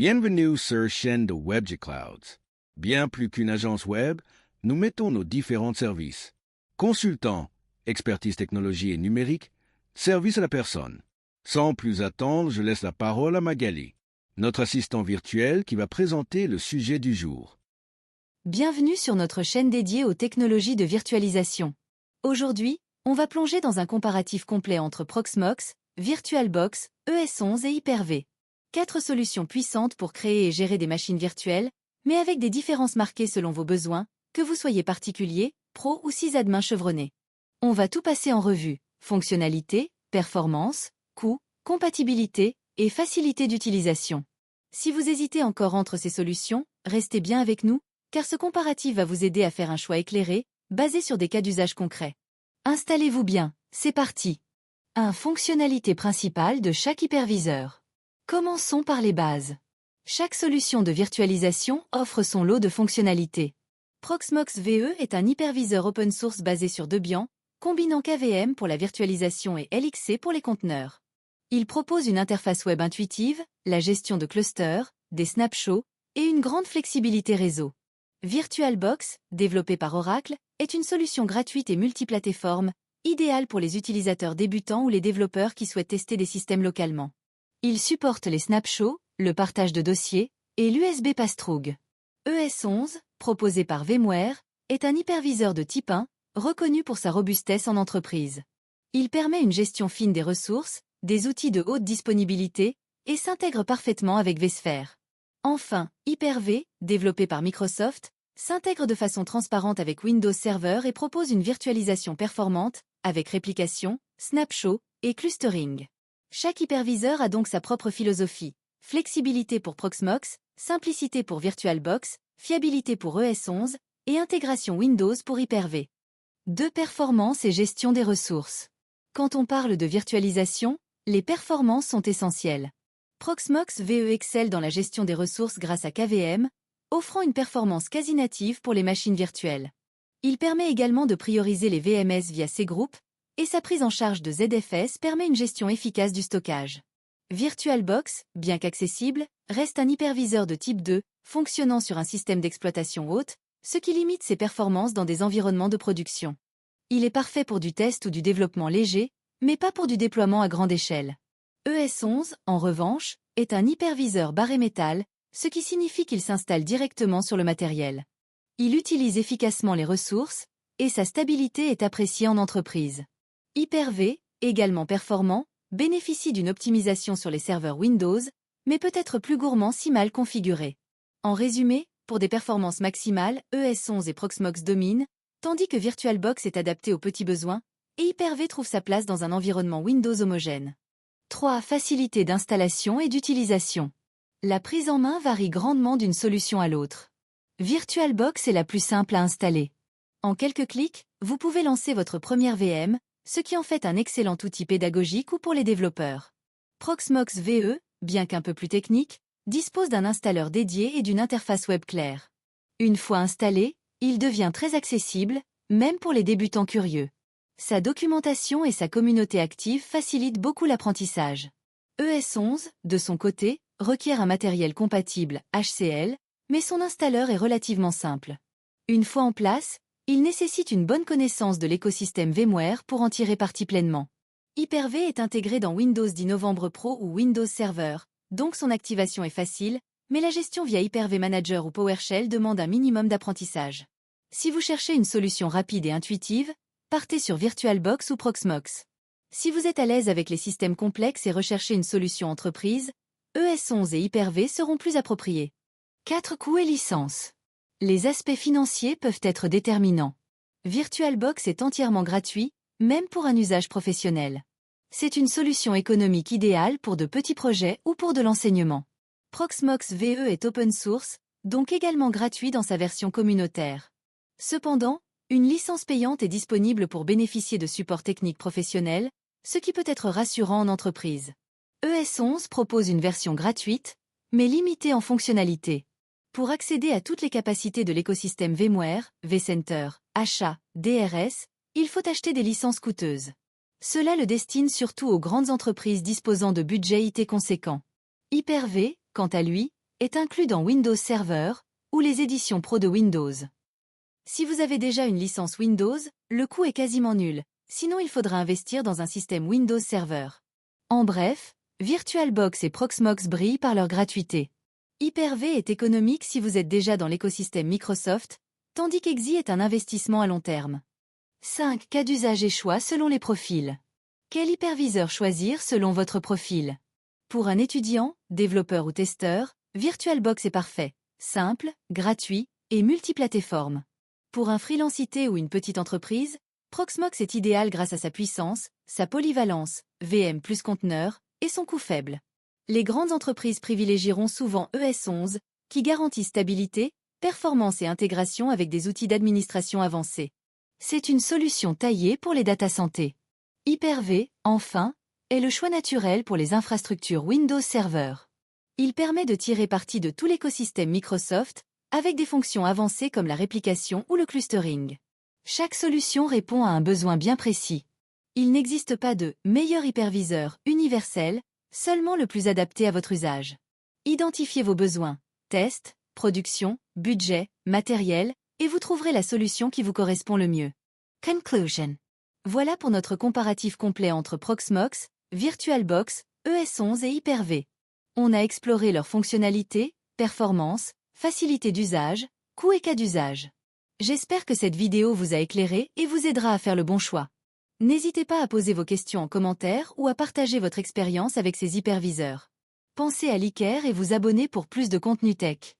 Bienvenue sur chaîne de WebG Clouds. Bien plus qu'une agence web, nous mettons nos différents services. Consultant, expertise technologie et numérique, service à la personne. Sans plus attendre, je laisse la parole à Magali, notre assistant virtuel qui va présenter le sujet du jour. Bienvenue sur notre chaîne dédiée aux technologies de virtualisation. Aujourd'hui, on va plonger dans un comparatif complet entre Proxmox, VirtualBox, ES11 et Hyper-V. 4 solutions puissantes pour créer et gérer des machines virtuelles, mais avec des différences marquées selon vos besoins, que vous soyez particulier, pro ou sysadmin chevronné. On va tout passer en revue: fonctionnalité, performance, coût, compatibilité et facilité d'utilisation. Si vous hésitez encore entre ces solutions, restez bien avec nous, car ce comparatif va vous aider à faire un choix éclairé, basé sur des cas d'usage concrets. Installez-vous bien, c'est parti. 1. Fonctionnalité principale de chaque hyperviseur. Commençons par les bases. Chaque solution de virtualisation offre son lot de fonctionnalités. Proxmox VE est un hyperviseur open source basé sur Debian, combinant KVM pour la virtualisation et LXC pour les conteneurs. Il propose une interface web intuitive, la gestion de clusters, des snapshots et une grande flexibilité réseau. VirtualBox, développé par Oracle, est une solution gratuite et multiplateforme, idéale pour les utilisateurs débutants ou les développeurs qui souhaitent tester des systèmes localement. Il supporte les snapshots, le partage de dossiers et l'USB Pass-Through. ES11, proposé par VMware, est un hyperviseur de type 1, reconnu pour sa robustesse en entreprise. Il permet une gestion fine des ressources, des outils de haute disponibilité et s'intègre parfaitement avec vSphere. Enfin, Hyper-V, développé par Microsoft, s'intègre de façon transparente avec Windows Server et propose une virtualisation performante, avec réplication, snapshot et clustering. Chaque hyperviseur a donc sa propre philosophie: flexibilité pour Proxmox, simplicité pour VirtualBox, fiabilité pour ES11 et intégration Windows pour Hyper-V. 2. Performance et gestion des ressources. Quand on parle de virtualisation, les performances sont essentielles. Proxmox VE excelle dans la gestion des ressources grâce à KVM, offrant une performance quasi native pour les machines virtuelles. Il permet également de prioriser les VMS via cgroup, et sa prise en charge de ZFS permet une gestion efficace du stockage. VirtualBox, bien qu'accessible, reste un hyperviseur de type 2, fonctionnant sur un système d'exploitation haute, ce qui limite ses performances dans des environnements de production. Il est parfait pour du test ou du développement léger, mais pas pour du déploiement à grande échelle. ES11, en revanche, est un hyperviseur barré métal, ce qui signifie qu'il s'installe directement sur le matériel. Il utilise efficacement les ressources, et sa stabilité est appréciée en entreprise. Hyper-V, également performant, bénéficie d'une optimisation sur les serveurs Windows, mais peut être plus gourmand si mal configuré. En résumé, pour des performances maximales, ES11 et Proxmox dominent, tandis que VirtualBox est adapté aux petits besoins, et Hyper-V trouve sa place dans un environnement Windows homogène. 3. Facilité d'installation et d'utilisation. La prise en main varie grandement d'une solution à l'autre. VirtualBox est la plus simple à installer. En quelques clics, vous pouvez lancer votre première VM, ce qui en fait un excellent outil pédagogique ou pour les développeurs. Proxmox VE, bien qu'un peu plus technique, dispose d'un installeur dédié et d'une interface web claire. Une fois installé, il devient très accessible, même pour les débutants curieux. Sa documentation et sa communauté active facilitent beaucoup l'apprentissage. ES11, de son côté, requiert un matériel compatible HCL, mais son installeur est relativement simple. Une fois en place, il nécessite une bonne connaissance de l'écosystème VMware pour en tirer parti pleinement. Hyper-V est intégré dans Windows 10 Novembre Pro ou Windows Server, donc son activation est facile, mais la gestion via Hyper-V Manager ou PowerShell demande un minimum d'apprentissage. Si vous cherchez une solution rapide et intuitive, partez sur VirtualBox ou Proxmox. Si vous êtes à l'aise avec les systèmes complexes et recherchez une solution entreprise, ES11 et Hyper-V seront plus appropriés. 4. Coûts et licences. Les aspects financiers peuvent être déterminants. VirtualBox est entièrement gratuit, même pour un usage professionnel. C'est une solution économique idéale pour de petits projets ou pour de l'enseignement. Proxmox VE est open source, donc également gratuit dans sa version communautaire. Cependant, une licence payante est disponible pour bénéficier de support technique professionnel, ce qui peut être rassurant en entreprise. ES11 propose une version gratuite, mais limitée en fonctionnalités. Pour accéder à toutes les capacités de l'écosystème VMware, vCenter, achat, DRS, il faut acheter des licences coûteuses. Cela le destine surtout aux grandes entreprises disposant de budgets IT conséquents. Hyper-V, quant à lui, est inclus dans Windows Server ou les éditions Pro de Windows. Si vous avez déjà une licence Windows, le coût est quasiment nul, sinon il faudra investir dans un système Windows Server. En bref, VirtualBox et Proxmox brillent par leur gratuité. Hyper-V est économique si vous êtes déjà dans l'écosystème Microsoft, tandis qu'Exi est un investissement à long terme. 5 cas d'usage et choix selon les profils. Quel hyperviseur choisir selon votre profil? Pour un étudiant, développeur ou testeur, VirtualBox est parfait, simple, gratuit et multiplateforme. Pour un freelancité ou une petite entreprise, Proxmox est idéal grâce à sa puissance, sa polyvalence, VM plus conteneur, et son coût faible. Les grandes entreprises privilégieront souvent ES11, qui garantit stabilité, performance et intégration avec des outils d'administration avancés. C'est une solution taillée pour les data santé. Hyper-V, enfin, est le choix naturel pour les infrastructures Windows Server. Il permet de tirer parti de tout l'écosystème Microsoft, avec des fonctions avancées comme la réplication ou le clustering. Chaque solution répond à un besoin bien précis. Il n'existe pas de « meilleur hyperviseur » universel, seulement le plus adapté à votre usage. Identifiez vos besoins, test, production, budget, matériel, et vous trouverez la solution qui vous correspond le mieux. Conclusion. Voilà pour notre comparatif complet entre Proxmox, VirtualBox, ES11 et Hyper-V. On a exploré leurs fonctionnalités, performances, facilité d'usage, coût et cas d'usage. J'espère que cette vidéo vous a éclairé et vous aidera à faire le bon choix. N'hésitez pas à poser vos questions en commentaire ou à partager votre expérience avec ces hyperviseurs. Pensez à liker et vous abonner pour plus de contenu tech.